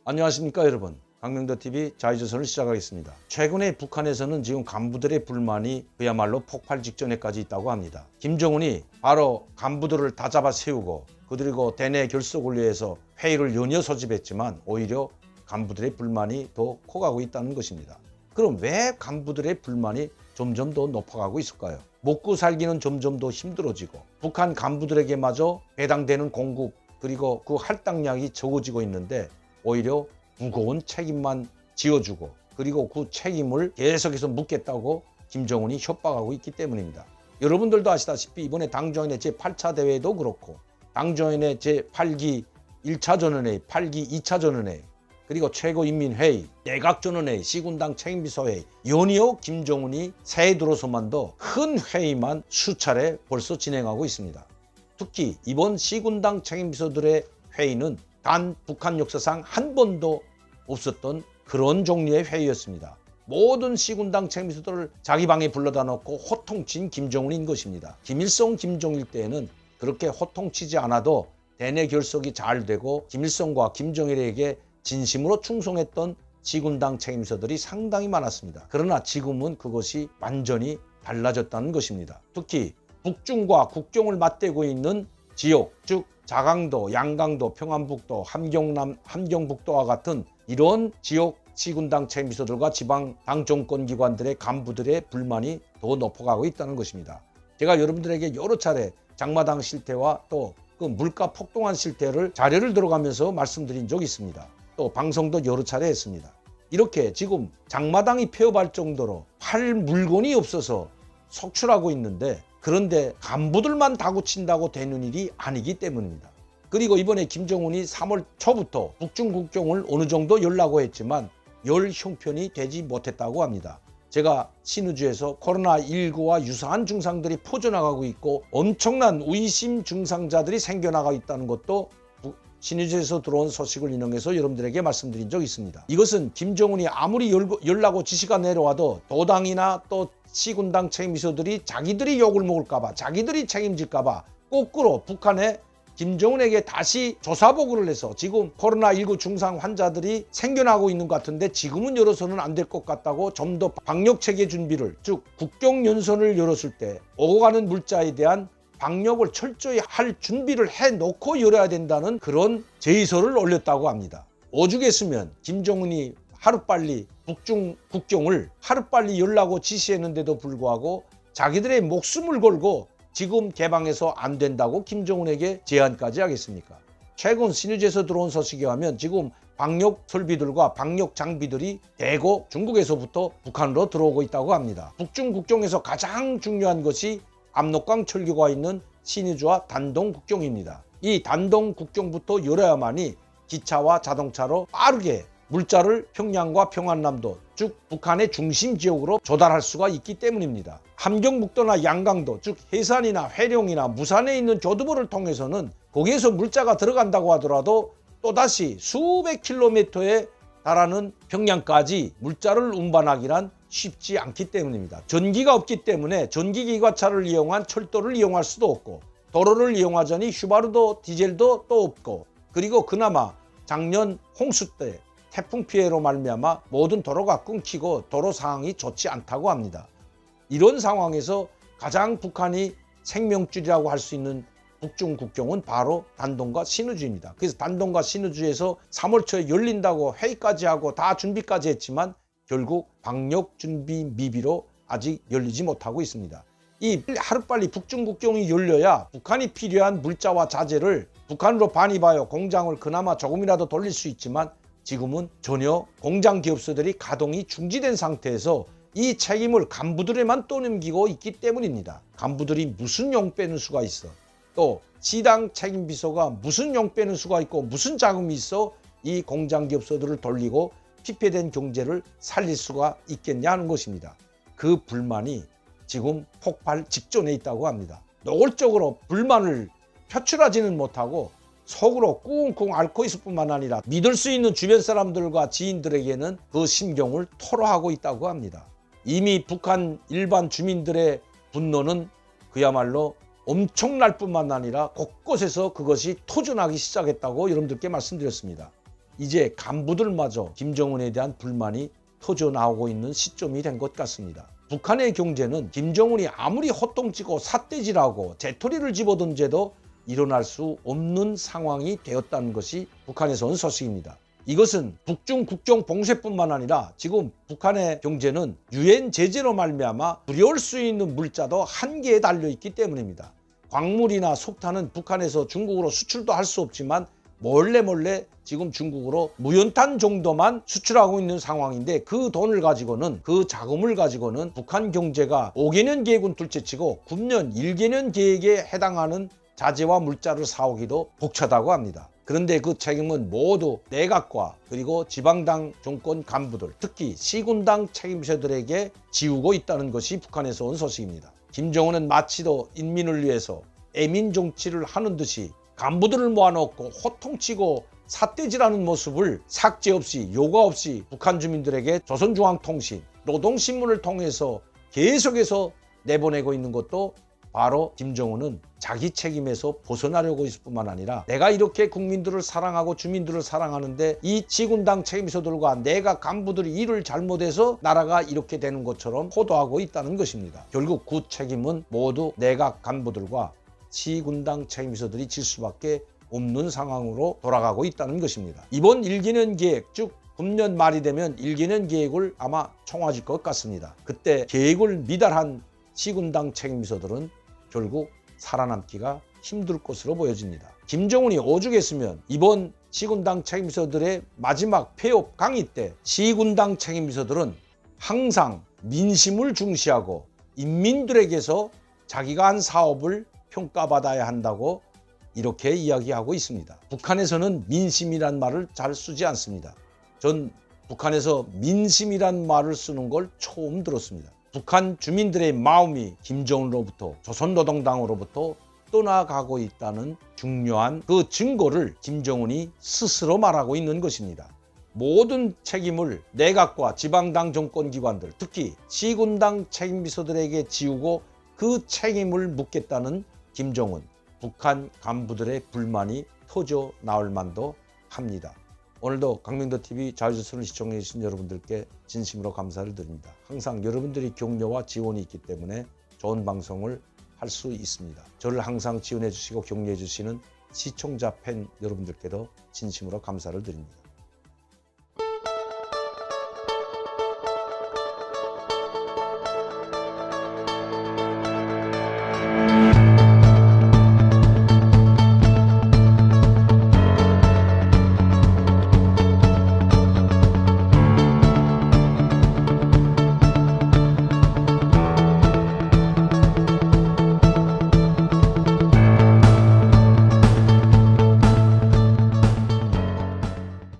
안녕하십니까 여러분. 강명도TV 자유조선을 시작하겠습니다. 최근에 북한에서는 지금 간부들의 불만이 그야말로 폭발 직전에까지 있다고 합니다. 김정은이 바로 간부들을 다 잡아 세우고 그리고 대내 결속을 위해서 회의를 연이어 소집했지만 오히려 간부들의 불만이 더 커가고 있다는 것입니다. 그럼 왜 간부들의 불만이 점점 더 높아가고 있을까요? 먹고 살기는 점점 더 힘들어지고 북한 간부들에게마저 배당되는 공급 그리고 그 할당량이 적어지고 있는데 오히려 무거운 책임만 지어주고 그리고 그 책임을 계속해서 묻겠다고 김정은이 협박하고 있기 때문입니다. 여러분들도 아시다시피 이번에 당정인의 제8차 대회도 그렇고 당정인의 제8기 1차 전원회의, 8기 2차 전원회의 그리고 최고인민회의, 내각전원회의, 시군당 책임비서회의 연이어 김정은이 새해 들어서만도 큰 회의만 수차례 벌써 진행하고 있습니다. 특히 이번 시군당 책임비서들의 회의는 단 북한 역사상 한 번도 없었던 그런 종류의 회의였습니다. 모든 시군당 책임비서들을 자기 방에 불러다 놓고 호통친 김정은인 것입니다. 김일성, 김정일 때에는 그렇게 호통치지 않아도 대내 결속이 잘 되고 김일성과 김정일에게 진심으로 충성했던 시군당 책임비서들이 상당히 많았습니다. 그러나 지금은 그것이 완전히 달라졌다는 것입니다. 특히 북중과 국경을 맞대고 있는 지역, 즉 자강도, 양강도, 평안북도, 함경북도와 같은 이런 지역 시군당 책임비서들과 지방 당 정권기관들의 간부들의 불만이 더 높아가고 있다는 것입니다. 제가 여러분들에게 여러 차례 장마당 실태와 또 그 물가 폭등한 실태를 자료를 들어가면서 말씀드린 적이 있습니다. 또 방송도 여러 차례 했습니다. 이렇게 지금 장마당이 폐업할 정도로 팔 물건이 없어서 속출하고 있는데 그런데 간부들만 다구친다고 되는 일이 아니기 때문입니다. 그리고 이번에 김정은이 3월 초부터 북중 국경을 어느 정도 열라고 했지만 열 형편이 되지 못했다고 합니다. 제가 신의주에서 코로나19와 유사한 증상들이 퍼져나가고 있고 엄청난 의심 증상자들이 생겨나가고 있다는 것도 신의주에서 들어온 소식을 인용해서 여러분들에게 말씀드린 적이 있습니다. 이것은 김정은이 아무리 열라고 지시가 내려와도 도당이나 또 시군당 책임비서들이 자기들이 욕을 먹을까봐 자기들이 책임질까봐 거꾸로 북한에 김정은에게 다시 조사보고를 해서 지금 코로나19 중상 환자들이 생겨나고 있는 것 같은데 지금은 열어서는 안 될 것 같다고 좀 더 방역체계 준비를 즉 국경연선을 열었을 때 오고 가는 물자에 대한 방역을 철저히 할 준비를 해놓고 열어야 된다는 그런 제의서를 올렸다고 합니다. 오죽했으면 김정은이 하루빨리 북중 국경을 하루빨리 열라고 지시했는데도 불구하고 자기들의 목숨을 걸고 지금 개방해서 안 된다고 김정은에게 제안까지 하겠습니까? 최근 신의주에서 들어온 소식에 하면 지금 방역 설비들과 방역 장비들이 대거 중국에서부터 북한으로 들어오고 있다고 합니다. 북중 국경에서 가장 중요한 것이 압록강 철교가 있는 신의주와 단동 국경입니다. 이 단동 국경부터 열어야만이 기차와 자동차로 빠르게 물자를 평양과 평안남도 즉 북한의 중심 지역으로 조달할 수가 있기 때문입니다. 함경북도나 양강도 즉 해산이나 회령이나 무산에 있는 교두보를 통해서는 거기에서 물자가 들어간다고 하더라도 또다시 수백 킬로미터에 달하는 평양까지 물자를 운반하기란 쉽지 않기 때문입니다. 전기가 없기 때문에 전기기관차를 이용한 철도를 이용할 수도 없고 도로를 이용하자니 휘바르도 디젤도 또 없고 그리고 그나마 작년 홍수 때 태풍 피해로 말미암아 모든 도로가 끊기고 도로 상황이 좋지 않다고 합니다. 이런 상황에서 가장 북한이 생명줄이라고 할 수 있는 북중 국경은 바로 단동과 신의주입니다. 그래서 단동과 신의주에서 3월 초에 열린다고 회의까지 하고 다 준비까지 했지만 결국 방역 준비 미비로 아직 열리지 못하고 있습니다. 이 하루빨리 북중 국경이 열려야 북한이 필요한 물자와 자재를 북한으로 반입하여 공장을 그나마 조금이라도 돌릴 수 있지만 지금은 전혀 공장 기업소들이 가동이 중지된 상태에서 이 책임을 간부들에만 떠넘기고 있기 때문입니다. 간부들이 무슨 용 빼는 수가 있어. 또 시당 책임비서가 무슨 용 빼는 수가 있고 무슨 자금이 있어 이 공장 기업소들을 돌리고 피폐된 경제를 살릴 수가 있겠냐 하는 것입니다. 그 불만이 지금 폭발 직전에 있다고 합니다. 노골적으로 불만을 표출하지는 못하고 속으로 꿍꿍 앓고 있을 뿐만 아니라 믿을 수 있는 주변 사람들과 지인들에게는 그 심경을 토로하고 있다고 합니다. 이미 북한 일반 주민들의 분노는 그야말로 엄청날 뿐만 아니라 곳곳에서 그것이 토전하기 시작했다고 여러분들께 말씀드렸습니다. 이제 간부들마저 김정은에 대한 불만이 터져 나오고 있는 시점이 된 것 같습니다. 북한의 경제는 김정은이 아무리 헛똥치고 삿대질하고 재토리를 집어던져도 일어날 수 없는 상황이 되었다는 것이 북한에서 온 소식입니다. 이것은 북중 국경 봉쇄뿐만 아니라 지금 북한의 경제는 유엔 제재로 말미암아 들여올 수 있는 물자도 한계에 달려있기 때문입니다. 광물이나 석탄은 북한에서 중국으로 수출도 할 수 없지만 몰래 지금 중국으로 무연탄 정도만 수출하고 있는 상황인데 그 돈을 가지고는 그 자금을 가지고는 북한 경제가 5개년 계획은 둘째치고 9년 1개년 계획에 해당하는 자재와 물자를 사오기도 벅차다고 합니다. 그런데 그 책임은 모두 내각과 그리고 지방당 정권 간부들, 특히 시군당 책임자들에게 지우고 있다는 것이 북한에서 온 소식입니다. 김정은은 마치도 인민을 위해서 애민 정치를 하는 듯이 간부들을 모아놓고 호통치고 삿대질하는 모습을 삭제 없이 요구 없이 북한 주민들에게 조선중앙통신, 노동신문을 통해서 계속해서 내보내고 있는 것도 바로 김정은은 자기 책임에서 벗어나려고 있을 뿐만 아니라 내가 이렇게 국민들을 사랑하고 주민들을 사랑하는데 이 지군당 책임자들과 내가 간부들이 일을 잘못해서 나라가 이렇게 되는 것처럼 호도하고 있다는 것입니다. 결국 그 책임은 모두 내각 간부들과 시군당 책임자들이 질 수밖에 없는 상황으로 돌아가고 있다는 것입니다. 이번 1개년 계획, 즉 금년 말이 되면 1개년 계획을 아마 청와질 것 같습니다. 그때 계획을 미달한 시군당 책임자들은 결국 살아남기가 힘들 것으로 보여집니다. 김정은이 오죽했으면 이번 시군당 책임자들의 마지막 폐업 강의 때 시군당 책임자들은 항상 민심을 중시하고 인민들에게서 자기가 한 사업을 평가받아야 한다고 이렇게 이야기하고 있습니다. 북한에서는 민심이란 말을 잘 쓰지 않습니다. 전 북한에서 민심이란 말을 쓰는 걸 처음 들었습니다. 북한 주민들의 마음이 김정은으로부터 조선노동당으로부터 떠나가고 있다는 중요한 그 증거를 김정은이 스스로 말하고 있는 것입니다. 모든 책임을 내각과 지방당 정권기관들, 특히 시군당 책임비서들에게 지우고 그 책임을 묻겠다는 김정은, 북한 간부들의 불만이 터져 나올 만도 합니다. 오늘도 강명도TV 자유조선을 시청해 주신 여러분들께 진심으로 감사를 드립니다. 항상 여러분들이 격려와 지원이 있기 때문에 좋은 방송을 할 수 있습니다. 저를 항상 지원해 주시고 격려해 주시는 시청자 팬 여러분들께도 진심으로 감사를 드립니다.